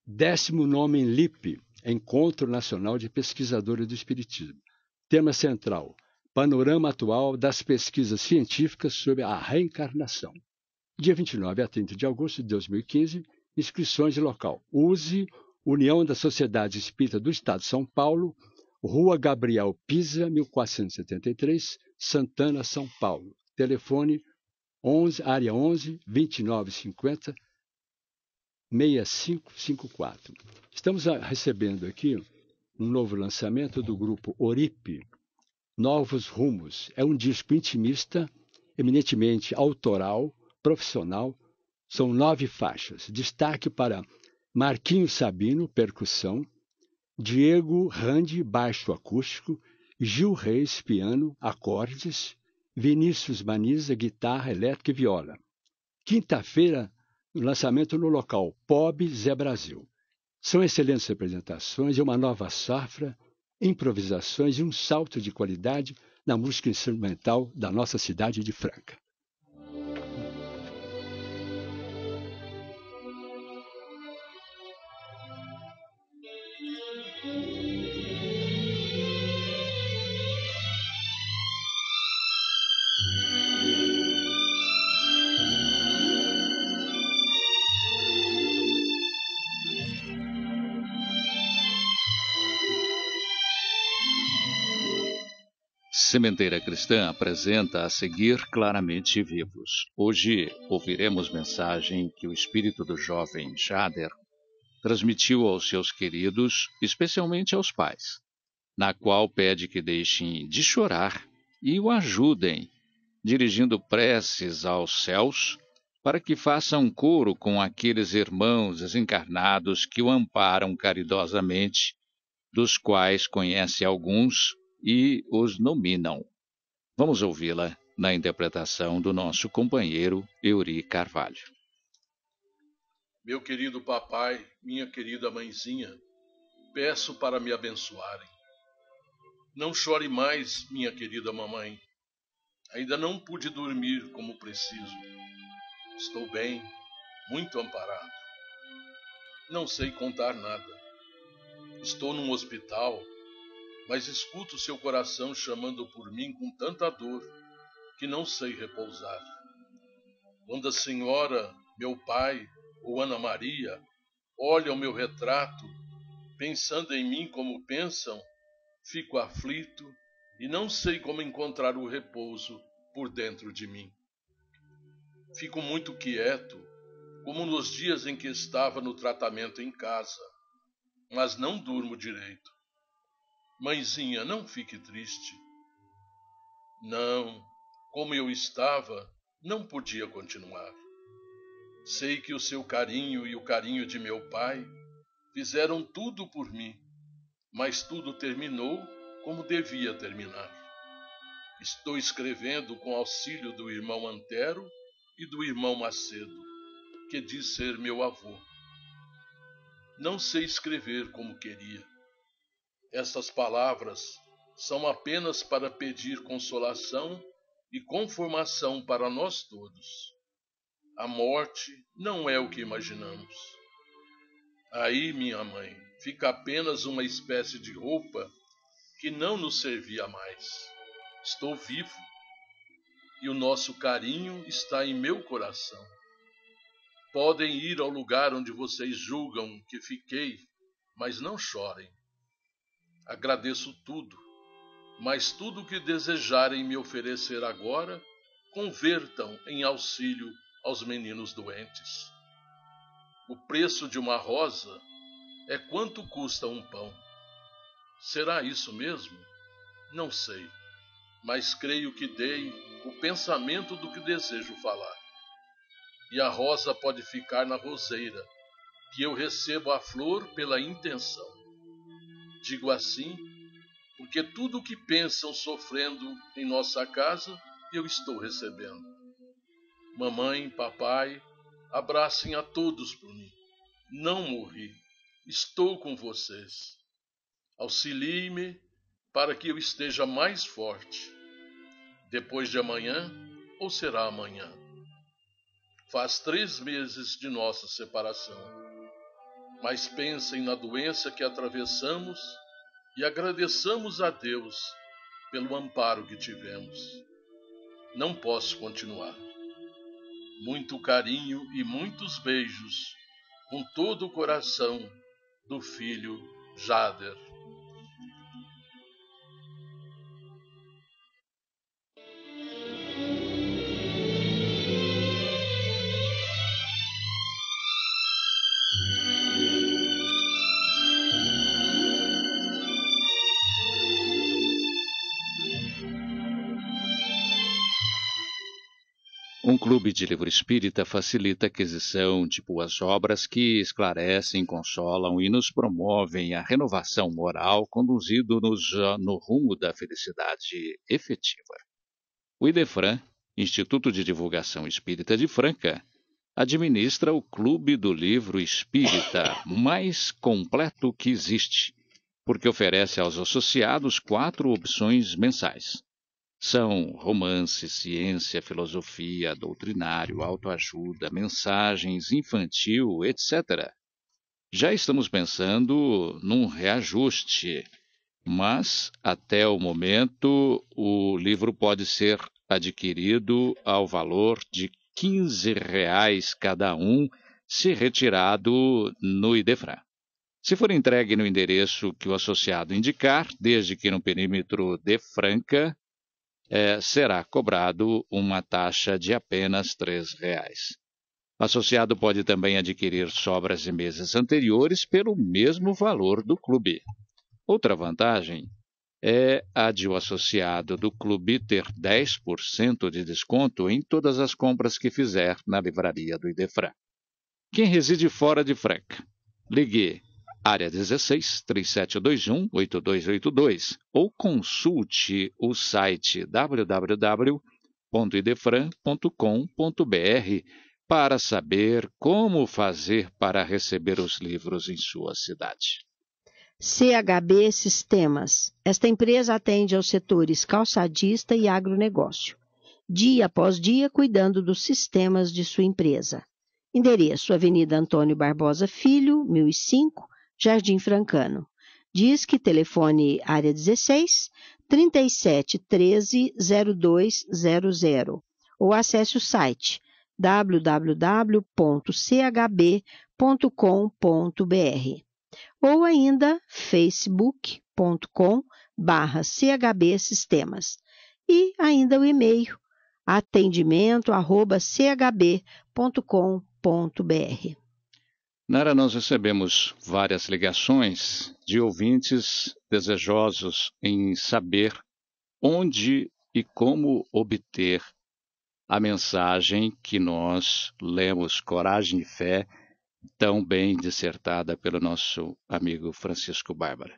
10º Nome em LIP, Encontro Nacional de Pesquisadores do Espiritismo. Tema central, Panorama Atual das Pesquisas Científicas sobre a Reencarnação. Dia 29 a 30 de agosto de 2015, inscrições de local. USE, União da Sociedade Espírita do Estado de São Paulo, Rua Gabriel Pisa, 1473, Santana, São Paulo. Telefone 11, área 11 2950 6554. Estamos recebendo aqui um novo lançamento do grupo Oripe, Novos Rumos. É um disco intimista, eminentemente autoral, profissional. São 9 faixas. Destaque para Marquinhos Sabino, percussão, Diego Randi, baixo acústico, Gil Reis, piano, acordes, Vinícius Maniza, guitarra elétrica e viola. Quinta-feira, lançamento no local POB Zé Brasil. São excelentes representações e uma nova safra, improvisações e um salto de qualidade na música instrumental da nossa cidade de Franca. Sementeira Cristã apresenta a seguir Claramente Vivos. Hoje ouviremos mensagem que o espírito do jovem Jader transmitiu aos seus queridos, especialmente aos pais, na qual pede que deixem de chorar e o ajudem, dirigindo preces aos céus para que façam coro com aqueles irmãos desencarnados que o amparam caridosamente, dos quais conhece alguns e os nominam. Vamos ouvi-la na interpretação do nosso companheiro Euri Carvalho. Meu querido papai, minha querida mãezinha, peço para me abençoarem. Não chore mais, minha querida mamãe. Ainda não pude dormir como preciso. Estou bem, muito amparado. Não sei contar nada. Estou num hospital, mas escuto seu coração chamando por mim com tanta dor que não sei repousar. Quando a senhora, meu pai ou Ana Maria olham meu retrato, pensando em mim como pensam, fico aflito e não sei como encontrar o repouso por dentro de mim. Fico muito quieto, como nos dias em que estava no tratamento em casa, mas não durmo direito. Mãezinha, não fique triste. Não, como eu estava, não podia continuar. Sei que o seu carinho e o carinho de meu pai fizeram tudo por mim, mas tudo terminou como devia terminar. Estou escrevendo com auxílio do irmão Antero e do irmão Macedo. que diz ser meu avô. Não sei escrever como queria. Estas palavras são apenas para pedir consolação e conformação para nós todos. A morte não é o que imaginamos. Aí, minha mãe, fica apenas uma espécie de roupa que não nos servia mais. Estou vivo e o nosso carinho está em meu coração. Podem ir ao lugar onde vocês julgam que fiquei, mas não chorem. Agradeço tudo, mas tudo o que desejarem me oferecer agora, convertam em auxílio aos meninos doentes. O preço de uma rosa é quanto custa um pão. Será isso mesmo? Não sei, mas creio que dei o pensamento do que desejo falar. E a rosa pode ficar na roseira, que eu recebo a flor pela intenção. Digo assim, porque tudo o que pensam sofrendo em nossa casa, eu estou recebendo. Mamãe, papai, abracem a todos por mim. Não morri, estou com vocês. Auxiliem-me para que eu esteja mais forte. Depois de amanhã, ou será amanhã? Faz 3 meses de nossa separação. Mas pensem na doença que atravessamos e agradeçamos a Deus pelo amparo que tivemos. Não posso continuar. Muito carinho e muitos beijos, com todo o coração, do filho Jader. Um clube de livro espírita facilita a aquisição de boas obras que esclarecem, consolam e nos promovem a renovação moral, conduzindo-nos no rumo da felicidade efetiva. O IDEFRAN, Instituto de Divulgação Espírita de Franca, administra o Clube do Livro Espírita mais completo que existe, porque oferece aos associados 4 opções mensais. São romance, ciência, filosofia, doutrinário, autoajuda, mensagens, infantil, etc. Já estamos pensando num reajuste, mas, até o momento, o livro pode ser adquirido ao valor de R$15 cada um, se retirado no IDEFRAN. Se for entregue no endereço que o associado indicar, desde que no perímetro de Franca, será cobrado uma taxa de apenas R$3. O associado pode também adquirir sobras de meses anteriores pelo mesmo valor do clube. Outra vantagem é a de o associado do clube ter 10% de desconto em todas as compras que fizer na livraria do IDEFRAN. Quem reside fora de Franca, ligue área 16 3721-8282 ou consulte o site www.idefran.com.br para saber como fazer para receber os livros em sua cidade. CHB Sistemas. Esta empresa atende aos setores calçadista e agronegócio, dia após dia cuidando dos sistemas de sua empresa. Endereço: Avenida Antônio Barbosa Filho, 1005, Jardim Francano. Disque telefone área 16 3713-0200 ou acesse o site www.chb.com.br ou ainda facebook.com/CHB Sistemas e ainda o e-mail atendimento@chb.com.br. Nara, nós recebemos várias ligações de ouvintes desejosos em saber onde e como obter a mensagem que nós lemos, Coragem e Fé, tão bem dissertada pelo nosso amigo Francisco Bárbara.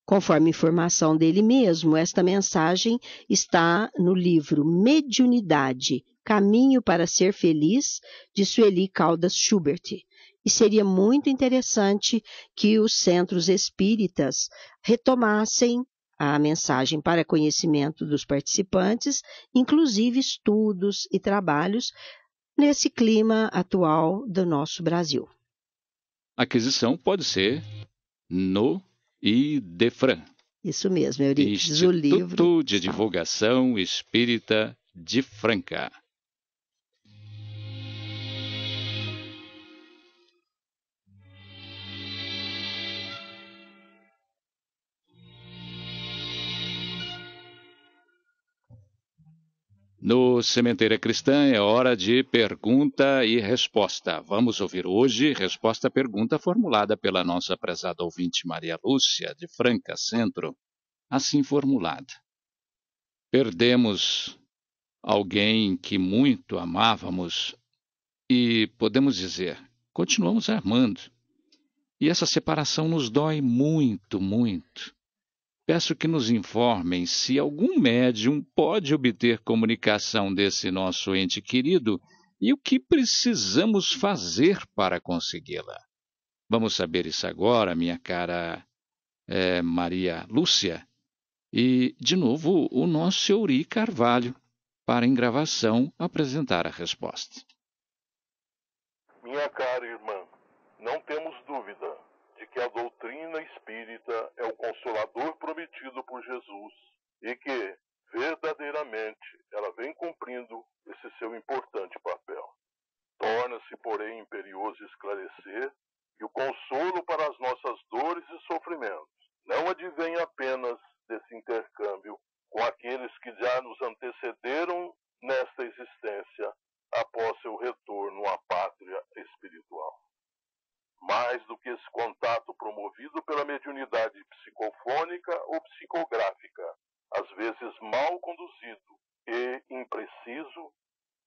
Conforme informação dele mesmo, esta mensagem está no livro Mediunidade, Caminho para Ser Feliz, de Sueli Caldas Schubert. E seria muito interessante que os centros espíritas retomassem a mensagem para conhecimento dos participantes, inclusive estudos e trabalhos nesse clima atual do nosso Brasil. A aquisição pode ser no IDEFRAN. Isso mesmo, Euripides, o livro. Instituto de Divulgação Espírita de Franca. No Sementeira Cristã é hora de pergunta e resposta. Vamos ouvir hoje resposta à pergunta formulada pela nossa prezada ouvinte Maria Lúcia, de Franca, Centro. Assim formulada: perdemos alguém que muito amávamos e, podemos dizer, continuamos amando. E essa separação nos dói muito, muito. Peço que nos informem se algum médium pode obter comunicação desse nosso ente querido e o que precisamos fazer para consegui-la. Vamos saber isso agora, minha cara Maria Lúcia. E, de novo, o nosso Euri Carvalho, para em gravação apresentar a resposta. Minha cara irmã, não temos dúvida de que a doutrina espírita é o consolador prometido por Jesus e que, verdadeiramente, ela vem cumprindo esse seu importante papel. Torna-se, porém, imperioso esclarecer que o consolo para as nossas dores e sofrimentos não advém apenas desse intercâmbio com aqueles que já nos antecederam nesta existência após seu retorno à pátria espiritual. Mais do que esse contato promovido pela mediunidade psicofônica ou psicográfica, às vezes mal conduzido e impreciso,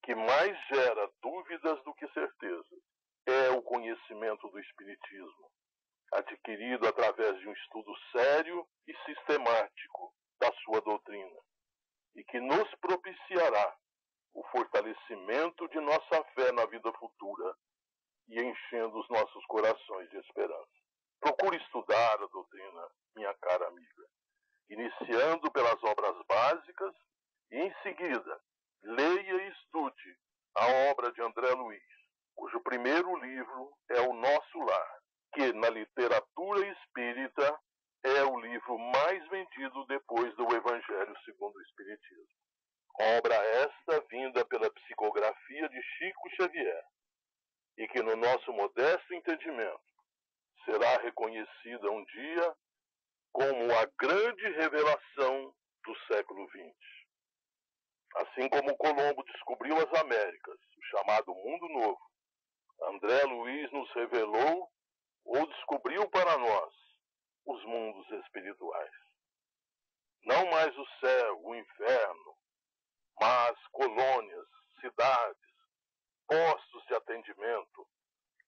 que mais gera dúvidas do que certezas, é o conhecimento do Espiritismo, adquirido através de um estudo sério e sistemático da sua doutrina, e que nos propiciará o fortalecimento de nossa fé na vida futura, e enchendo os nossos corações de esperança. Procure estudar a doutrina, minha cara amiga, iniciando pelas obras básicas e, em seguida, leia e estude a obra de André Luiz, cujo primeiro livro é O Nosso Lar, que, na literatura espírita, é o livro mais vendido depois do Evangelho segundo o Espiritismo. Obra esta vinda pela psicografia de Chico Xavier, e que, no nosso modesto entendimento, será reconhecida um dia como a grande revelação do século XX. Assim como Colombo descobriu as Américas, o chamado Mundo Novo, André Luiz nos revelou ou descobriu para nós os mundos espirituais. Não mais o céu, o inferno, mas colônias, cidades, postos de atendimento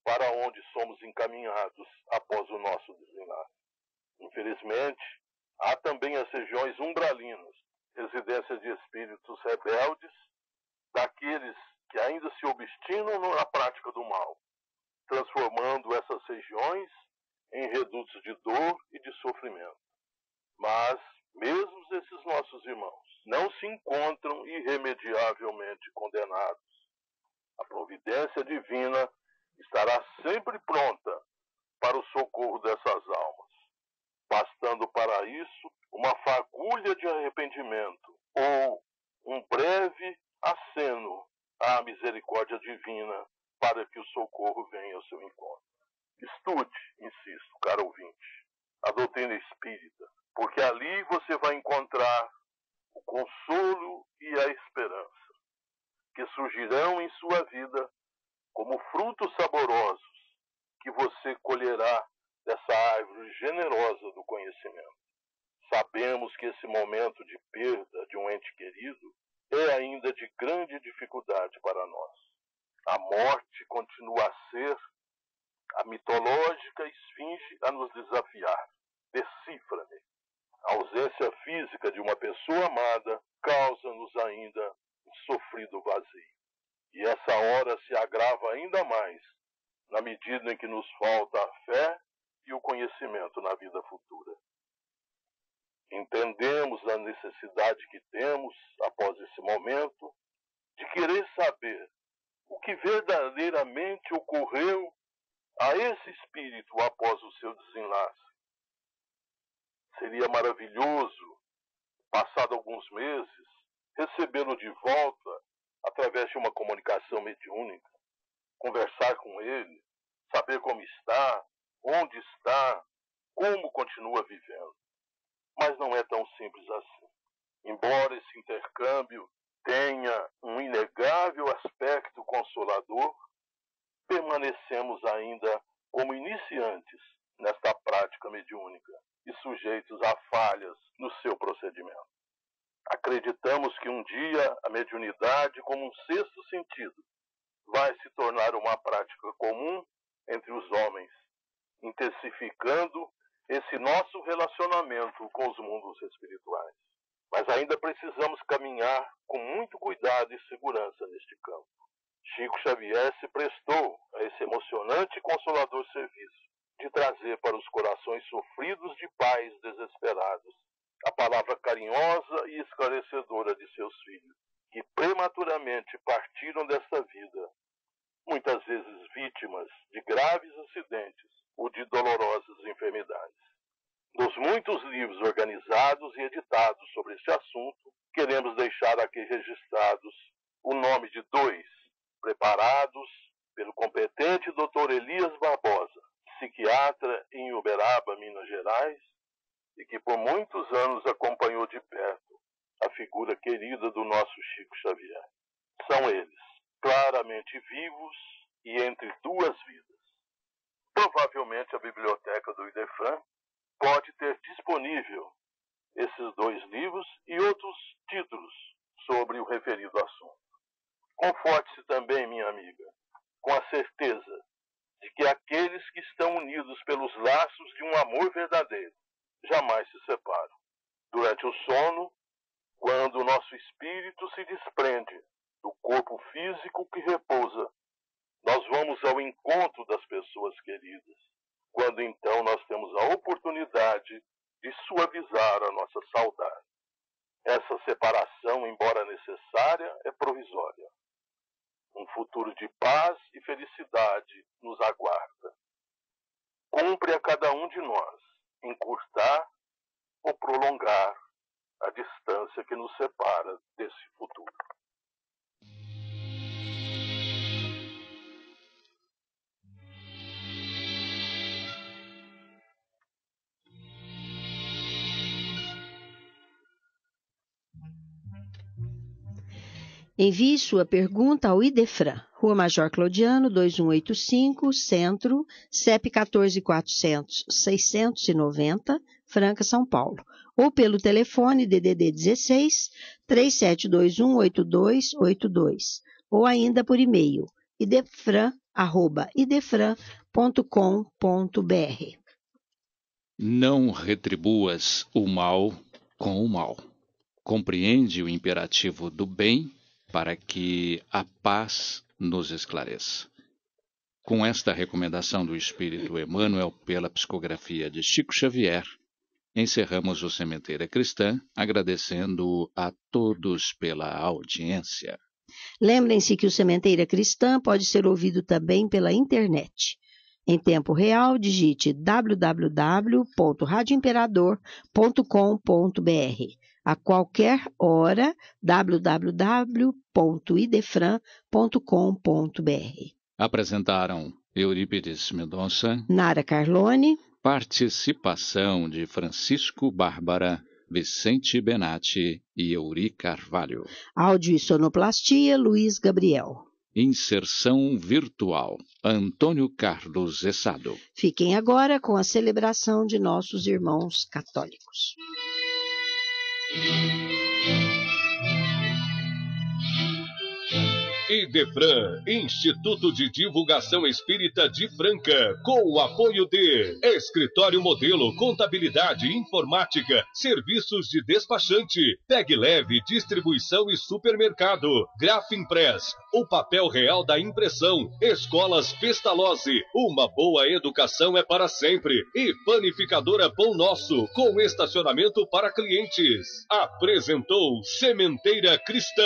para onde somos encaminhados após o nosso desenlace. Infelizmente, há também as regiões umbralinas, residência de espíritos rebeldes, daqueles que ainda se obstinam na prática do mal, transformando essas regiões em redutos de dor e de sofrimento. Mas, mesmo esses nossos irmãos não se encontram irremediavelmente condenados. A providência divina estará sempre pronta para o socorro dessas almas, bastando para isso uma fagulha de arrependimento ou um breve aceno à misericórdia divina para que o socorro venha ao seu encontro. Estude, insisto, caro ouvinte, a doutrina espírita, porque ali você vai encontrar o consolo e a esperança que surgirão em sua vida como frutos saborosos que você colherá dessa árvore generosa do conhecimento. Sabemos que esse momento de perda de um ente querido é ainda de grande dificuldade para nós. A morte continua a ser a mitológica esfinge a nos desafiar. Decifra-me. A ausência física de uma pessoa amada causa-nos ainda um sofrido vazio. E essa hora se agrava ainda mais na medida em que nos falta a fé e o conhecimento na vida futura. Entendemos a necessidade que temos, após esse momento, de querer saber o que verdadeiramente ocorreu a esse espírito após o seu desenlace. Seria maravilhoso, passado alguns meses, recebê-lo de volta através de uma comunicação mediúnica, conversar com ele, saber como está, onde está, como continua vivendo. Mas não é tão simples assim. Embora esse intercâmbio tenha um inegável aspecto consolador, permanecemos ainda como iniciantes nesta prática mediúnica e sujeitos a falhas no seu procedimento. Acreditamos que um dia a mediunidade, como um sexto sentido, vai se tornar uma prática comum entre os homens, intensificando esse nosso relacionamento com os mundos espirituais. Mas ainda precisamos caminhar com muito cuidado e segurança neste campo. Chico Xavier se prestou a esse emocionante e consolador serviço de trazer para os corações sofridos de pais desesperados a palavra carinhosa e esclarecedora de seus filhos, que prematuramente partiram desta vida, muitas vezes vítimas de graves acidentes ou de dolorosas enfermidades. Dos muitos livros organizados e editados sobre este assunto, queremos deixar aqui registrados o nome de dois, preparados pelo competente Dr. Elias Barbosa, psiquiatra em Uberaba, Minas Gerais, e que por muitos anos acompanhou de perto a figura querida do nosso Chico Xavier. São eles, claramente vivos e entre duas vidas. Provavelmente a biblioteca do Idefran pode ter disponível esses dois livros e outros títulos sobre o referido assunto. Conforte-se também, minha amiga, com a certeza de que aqueles que estão unidos pelos laços de um amor verdadeiro jamais se separam. Durante o sono, quando o nosso espírito se desprende do corpo físico que repousa, nós vamos ao encontro das pessoas queridas, quando então nós temos a oportunidade de suavizar a nossa saudade. Essa separação, embora necessária, é provisória. Um futuro de paz e felicidade nos aguarda. Cumpre a cada um de nós encurtar ou prolongar a distância que nos separa desse futuro. Envie sua pergunta ao Idefran, Rua Major Claudiano, 2185, Centro, CEP 14400-690, Franca, São Paulo, ou pelo telefone DDD 16 37218282, ou ainda por e-mail idefran@idefran.com.br. Não retribuas o mal com o mal. Compreende o imperativo do bem para que a paz nos esclareça. Com esta recomendação do Espírito Emmanuel pela psicografia de Chico Xavier, encerramos o Sementeira Cristã, agradecendo a todos pela audiência. Lembrem-se que o Sementeira Cristã pode ser ouvido também pela internet. Em tempo real, digite www.radioimperador.com.br. A qualquer hora, www.idefran.com.br. Apresentaram Eurípides Mendonça, Nara Carlone, participação de Francisco Bárbara, Vicente Benatti e Euri Carvalho. Áudio e sonoplastia, Luiz Gabriel. Inserção virtual, Antônio Carlos Essado. Fiquem agora com a celebração de nossos irmãos católicos. Idefran, Instituto de Divulgação Espírita de Franca, com o apoio de Escritório Modelo, Contabilidade, Informática, Serviços de Despachante, Peg Leve, Distribuição e Supermercado, Grafimpress, o papel real da impressão, Escolas Pestalozzi, uma boa educação é para sempre, e Panificadora Pão Nosso, com estacionamento para clientes. Apresentou Sementeira Cristã.